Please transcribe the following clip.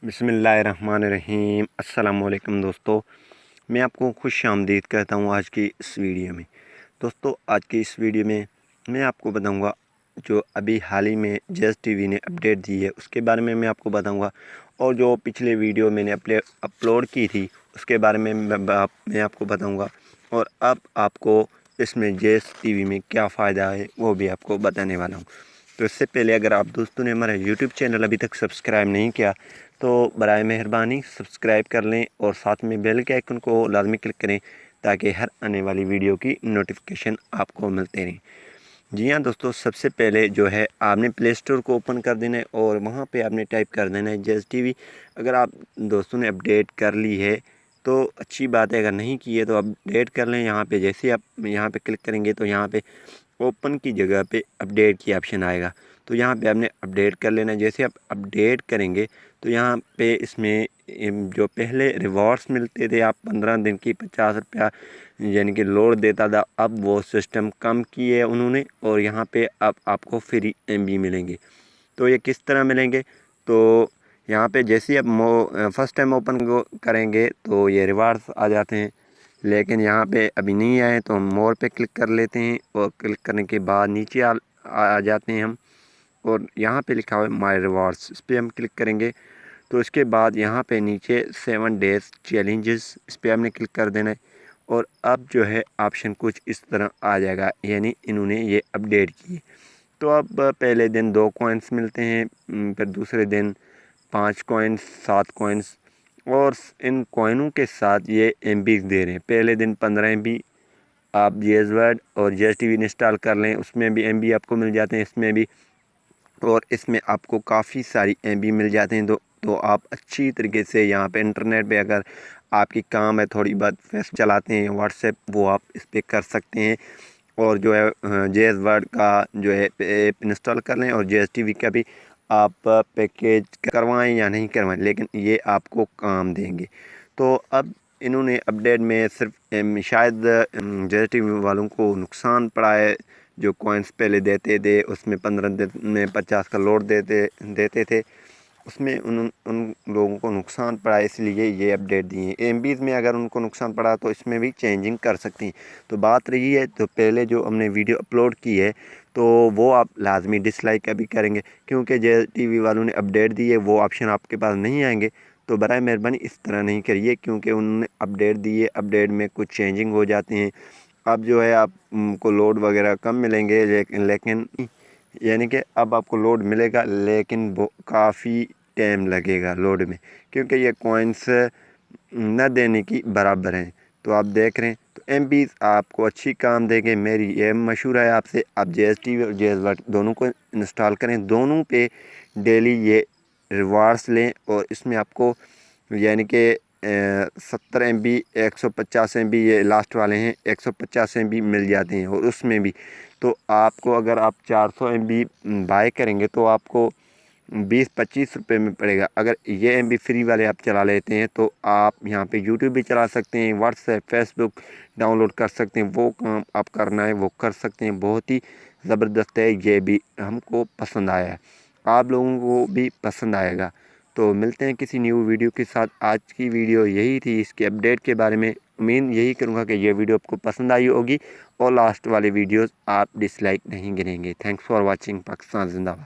बिस्मिल्लाहिर्रहमानिर्रहीम। अस्सलामुअलैकुम दोस्तों, मैं आपको खुश आमदीद कहता हूँ आज की इस वीडियो में। दोस्तों, आज की इस वीडियो में मैं आपको बताऊँगा जो अभी हाल ही में जेज़ टीवी ने अपडेट दी है उसके बारे में मैं आपको बताऊँगा, और जो पिछले वीडियो मैंने अपलोड की थी उसके बारे में मैं आपको बताऊँगा, और अब आपको इसमें जेज़ टीवी में क्या फ़ायदा है वो भी आपको बताने वाला हूँ। तो इससे पहले अगर आप दोस्तों ने हमारा यूट्यूब चैनल अभी तक सब्सक्राइब नहीं किया तो बराए मेहरबानी सब्सक्राइब कर लें और साथ में बेल के आइकन को लाजमी क्लिक करें ताकि हर आने वाली वीडियो की नोटिफिकेशन आपको मिलते रहें। जी हाँ दोस्तों, सबसे पहले जो है आपने प्ले स्टोर को ओपन कर देना है और वहाँ पे आपने टाइप कर देना है जेज़ टीवी। अगर आप दोस्तों ने अपडेट कर ली है तो अच्छी बात है, अगर नहीं की है तो अपडेट कर लें। यहाँ पे जैसे आप यहाँ पे क्लिक करेंगे तो यहाँ पे ओपन की जगह पे अपडेट की ऑप्शन आएगा, तो यहाँ पे आपने अपडेट कर लेना है। जैसे आप अपडेट करेंगे तो यहाँ पे इसमें जो पहले रिवॉर्ड्स मिलते थे, आप 15 दिन की 50 रुपया यानी कि लोड देता था, अब वो सिस्टम कम किए है उन्होंने, और यहाँ पे अब आपको फ्री MB मिलेंगे। तो ये किस तरह मिलेंगे, तो यहाँ पे जैसे ही आप फर्स्ट टाइम ओपन करेंगे तो ये रिवार्ड्स आ जाते हैं, लेकिन यहाँ पे अभी नहीं आए तो हम मोर पे क्लिक कर लेते हैं, और क्लिक करने के बाद नीचे आ जाते हैं हम, और यहाँ पे लिखा हुआ है माय रिवार्ड्स, इस पर हम क्लिक करेंगे। तो इसके बाद यहाँ पे नीचे 7 डेज़ चैलेंजेस, इस पर आपने क्लिक कर देना है, और अब जो है ऑप्शन कुछ इस तरह आ जाएगा, यानी इन्होंने ये अपडेट की। तो अब पहले दिन 2 कॉइन्स मिलते हैं, फिर दूसरे दिन 5 कॉइन्स, 7 कॉइन्स, और इन कॉइनों के साथ ये MB दे रहे हैं। पहले दिन 15 MB आप जेज़ वर्ड और जेज़ टीवी इंस्टॉल कर लें, उसमें भी MB आपको मिल जाते हैं, इसमें भी, और इसमें आपको काफ़ी सारी MB मिल जाते हैं। तो आप अच्छी तरीके से यहाँ पे इंटरनेट पे अगर आपकी काम है, थोड़ी बहुत फेस चलाते हैं व्हाट्सएप, वो आप इस पर कर सकते हैं, और जो है जेज़ वर्ड का जो है ऐप इंस्टॉल कर लें, और जेज़ टीवी का भी आप पैकेज करवाएं या नहीं करवाएं, लेकिन ये आपको काम देंगे। तो अब इन्होंने अपडेट में सिर्फ शायद जेज़ टीवी वालों को नुकसान पड़ा है। जो कॉइन्स पहले देते थे उसमें 15 दिन में 50 का लोड देते थे, उसमें उन लोगों को नुकसान पड़ा, इसलिए ये अपडेट दिए हैं। MBs में अगर उनको नुकसान पड़ा तो इसमें भी चेंजिंग कर सकती हैं। तो बात रही है, तो पहले जो हमने वीडियो अपलोड की है तो वो आप लाजमी डिसलाइक अभी करेंगे, क्योंकि जेज़ टीवी वालों ने अपडेट दी है, वो ऑप्शन आपके पास नहीं आएंगे। तो बराए मेहरबानी इस तरह नहीं करिए, क्योंकि उन्होंने अपडेट दी है, अपडेट में कुछ चेंजिंग हो जाते हैं। अब जो है आपको लोड वगैरह कम मिलेंगे, लेकिन यानी कि अब आपको लोड मिलेगा, लेकिन वो काफ़ी टाइम लगेगा लोड में, क्योंकि ये कॉइन्स न देने की बराबर हैं। तो आप देख रहे हैं, तो MBs आपको अच्छी काम देंगे। मेरी ये मशवरा है आपसे, आप जेज़ टीवी और जेज़ वर्ड दोनों को इंस्टॉल करें, दोनों पे डेली ये रिवार्ड्स लें, और इसमें आपको यानी कि 70 MB 150 MB ये लास्ट वाले हैं, 150 MB मिल जाते हैं, और उसमें भी तो आपको अगर आप 400 MB बाय करेंगे तो आपको 20-25 रुपये में पड़ेगा। अगर ये MB फ्री वाले आप चला लेते हैं तो आप यहाँ पे यूट्यूब भी चला सकते हैं, व्हाट्सएप फेसबुक डाउनलोड कर सकते हैं, वो काम आप करना है वो कर सकते हैं। बहुत ही ज़बरदस्त है, ये भी हमको पसंद आया है, आप लोगों को भी पसंद आएगा। तो मिलते हैं किसी न्यू वीडियो के साथ। आज की वीडियो यही थी इसके अपडेट के बारे में। उम्मीद यही करूँगा कि ये वीडियो आपको पसंद आई होगी, और लास्ट वाले वीडियोस आप डिसलाइक नहीं गिनेंगे। Thanks for watching. पाकिस्तान जिंदाबाद।